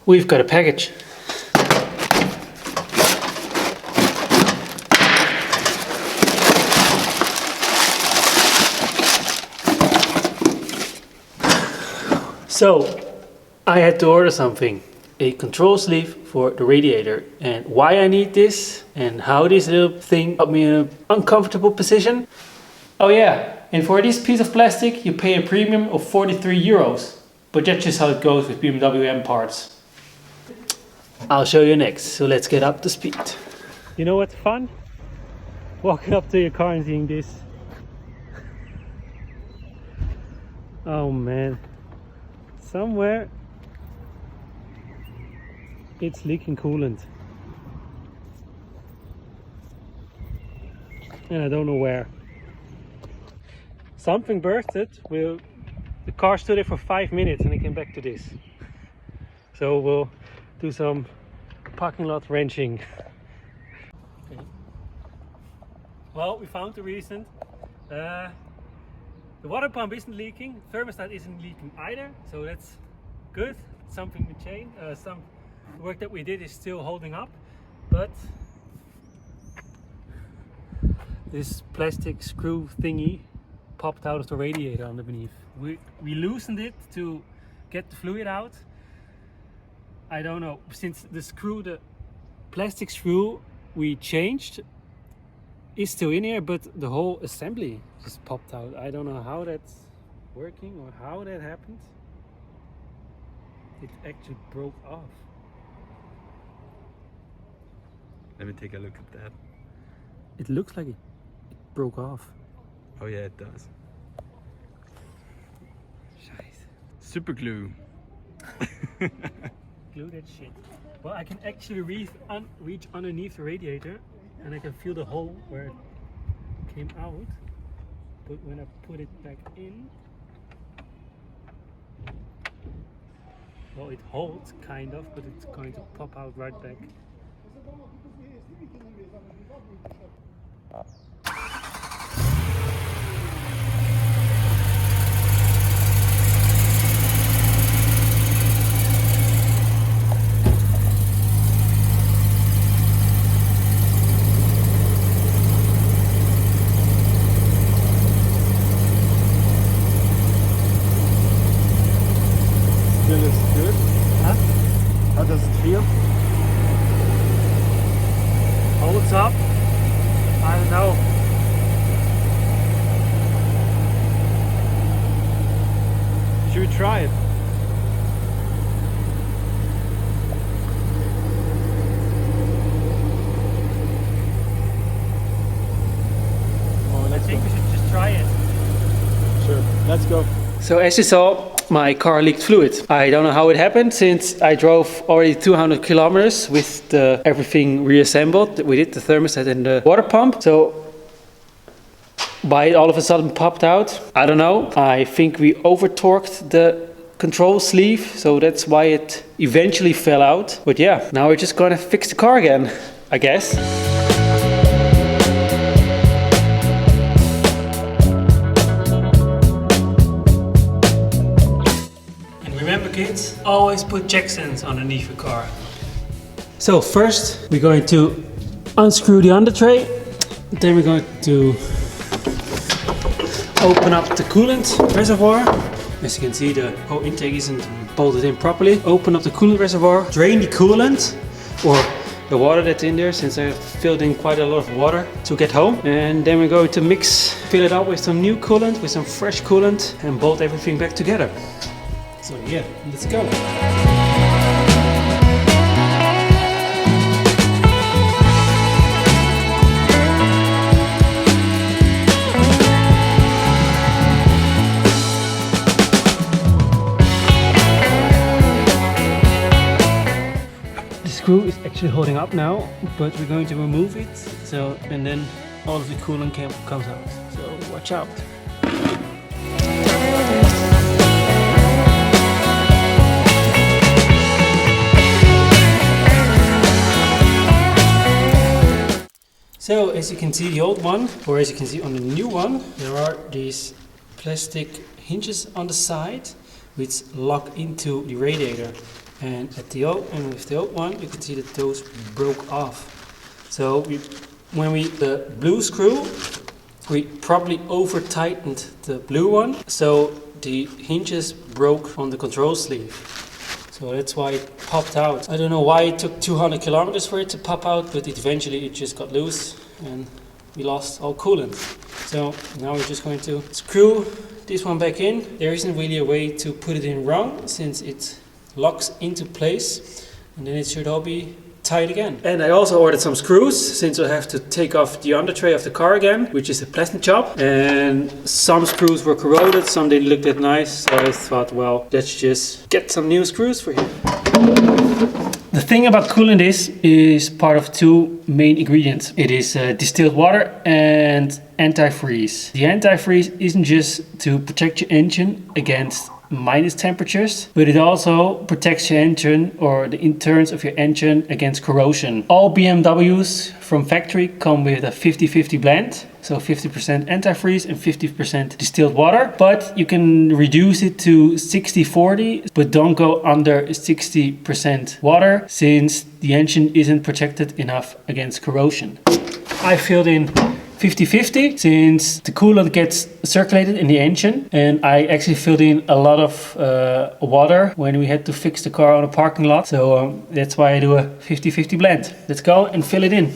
We've got a package. So, I had to order something. A control sleeve for the radiator. And why I need this and how this little thing put me in an uncomfortable position. Oh yeah, and for this piece of plastic you pay a premium of 43 euros. But that's just how it goes with BMW M parts. I'll show you next, so let's get up to speed. You know what's fun? Walking up to your car and seeing this. Oh man. Somewhere it's leaking coolant. And I don't know where. Something bursted. The car stood there for 5 minutes and I came back to this. So we'll do some parking lot wrenching. Okay. Well, we found the reason. The water pump isn't leaking, thermostat isn't leaking either, so that's good. Something to change. Some work that we did is still holding up, but this plastic screw thingy popped out of the radiator underneath. We loosened it to get the fluid out. I don't know, since the plastic screw we changed is still in here, but the whole assembly just popped out. I don't know how that's working or how that happened. It actually broke off. Let me take a look at that. It looks like it broke off. Oh yeah, it does. Scheiße. Super glue. Glue that shit. Well, I can actually reach underneath the radiator and I can feel the hole where it came out. But when I put it back in, well, it holds kind of, but it's going to pop out right back. Holds up. I don't know. Should we try it? I think we should just try it. Sure, let's go. So as you saw, my car leaked fluid. I don't know how it happened since I drove already 200 kilometers with everything reassembled. We did the thermostat and the water pump. So why it all of a sudden popped out, I don't know. I think we over torqued the control sleeve, so that's why it eventually fell out. But yeah, now we're just gonna fix the car again, I guess. Remember kids, always put jack stands underneath your car. So first we're going to unscrew the under tray. Then we're going to open up the coolant reservoir. As you can see, the whole intake isn't bolted in properly. Open up the coolant reservoir, drain the coolant or the water that's in there, since I filled in quite a lot of water to get home. And then we're going to fill it up with some new coolant, with some fresh coolant, and bolt everything back together. So yeah, let's go. The screw is actually holding up now, but we're going to remove it. So, and then all of the coolant comes out. So watch out. So as you can see, the old one, or as you can see on the new one, there are these plastic hinges on the side which lock into the radiator. And at the old and with the old one, you can see that those broke off. So when the blue screw, we probably over tightened the blue one, so the hinges broke on the control sleeve. So that's why it popped out. I don't know why it took 200 kilometers for it to pop out, but eventually it just got loose and we lost all coolant. So now we're just going to screw this one back in. There isn't really a way to put it in wrong since it locks into place, and then it should all be tight again. And I also ordered some screws since I have to take off the under tray of the car again, which is a plastic job. And some screws were corroded, some didn't look that nice, so I thought, well, let's just get some new screws for him. The thing about coolant is part of two main ingredients. It is distilled water and antifreeze. The antifreeze isn't just to protect your engine against minus temperatures, but it also protects your engine or the interns of your engine against corrosion. All BMWs from factory come with a 50-50 blend, so 50% antifreeze and 50% distilled water, but you can reduce it to 60-40, but don't go under 60% water since the engine isn't protected enough against corrosion. I filled in 50-50 since the coolant gets circulated in the engine, and I actually filled in a lot of water when we had to fix the car on a parking lot, so that's why I do a 50-50 blend. Let's go and fill it in.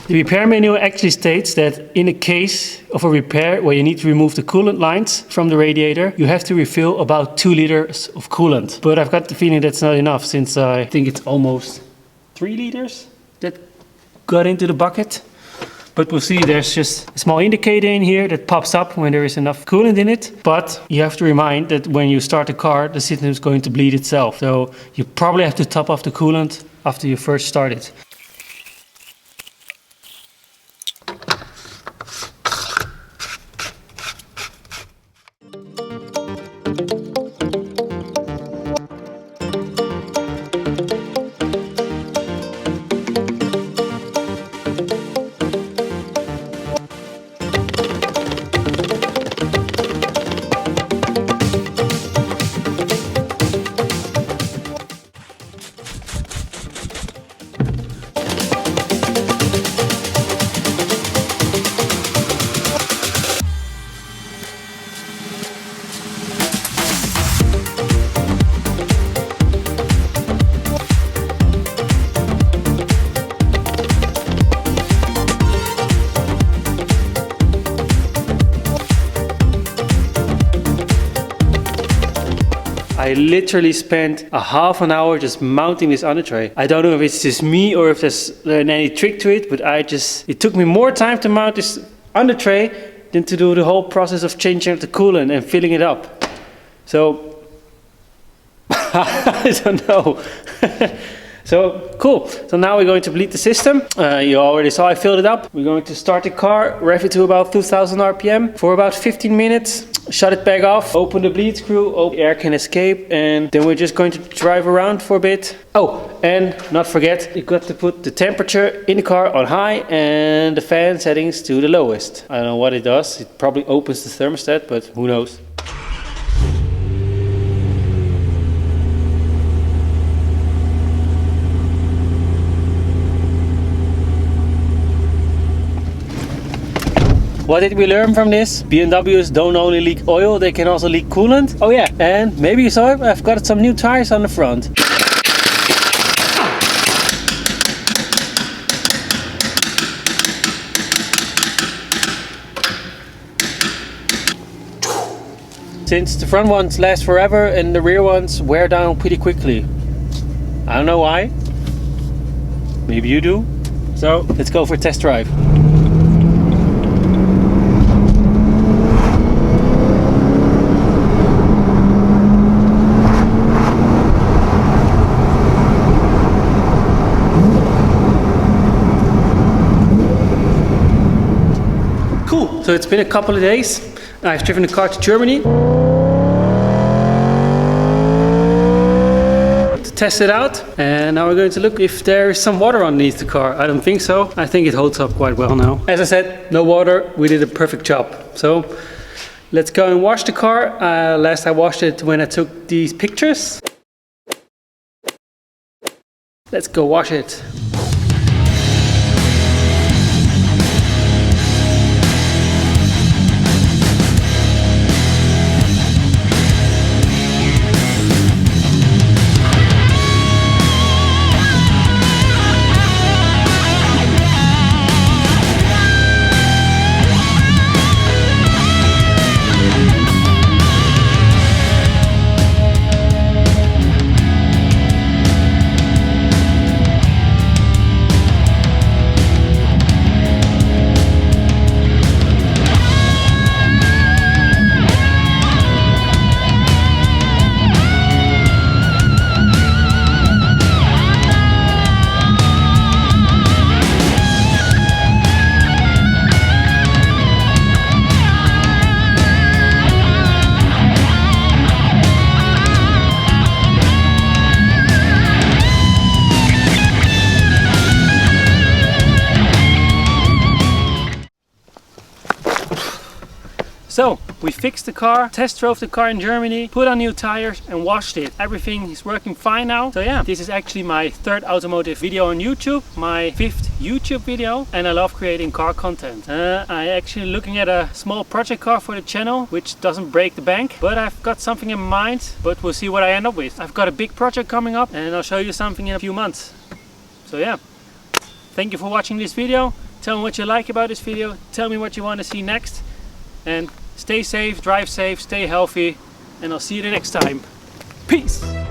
The repair manual actually states that in a case of a repair where you need to remove the coolant lines from the radiator, you have to refill about 2 liters of coolant. But I've got the feeling that's not enough since I think it's almost 3 liters that got into the bucket. But we'll see, there's just a small indicator in here that pops up when there is enough coolant in it. But you have to remind that when you start the car, the system is going to bleed itself. So you probably have to top off the coolant after you first start it. I literally spent a half an hour just mounting this under tray. I don't know if it's just me or if there's any trick to it, but it took me more time to mount this under tray than to do the whole process of changing the coolant and filling it up. So, I don't know. So, cool. So now we're going to bleed the system. You already saw I filled it up. We're going to start the car, rev it to about 2000 RPM for about 15 minutes. Shut it back off, open the bleed screw, the air can escape, and then we're just going to drive around for a bit. Oh, and not forget, you got to put the temperature in the car on high and the fan settings to the lowest. I don't know what it does. It probably opens the thermostat, but who knows. What did we learn from this? BMWs don't only leak oil, they can also leak coolant. Oh yeah, and maybe you saw it, I've got some new tires on the front. Since the front ones last forever and the rear ones wear down pretty quickly. I don't know why. Maybe you do. So let's go for a test drive. So it's been a couple of days. I've driven the car to Germany to test it out, and now we're going to look if there is some water underneath the car. I don't think so. I think it holds up quite well now. As I said, no water. We did a perfect job. So Let's go and wash the car. Last I washed it when I took these pictures. Let's go wash it. So we fixed the car, test drove the car in Germany, put on new tires and washed it. Everything is working fine now. So yeah, this is actually my third automotive video on YouTube, my fifth YouTube video, and I love creating car content. I'm actually looking at a small project car for the channel, which doesn't break the bank, but I've got something in mind, but we'll see what I end up with. I've got a big project coming up and I'll show you something in a few months. So yeah, thank you for watching this video. Tell me what you like about this video, tell me what you want to see next, and stay safe, drive safe, stay healthy, and I'll see you the next time. Peace!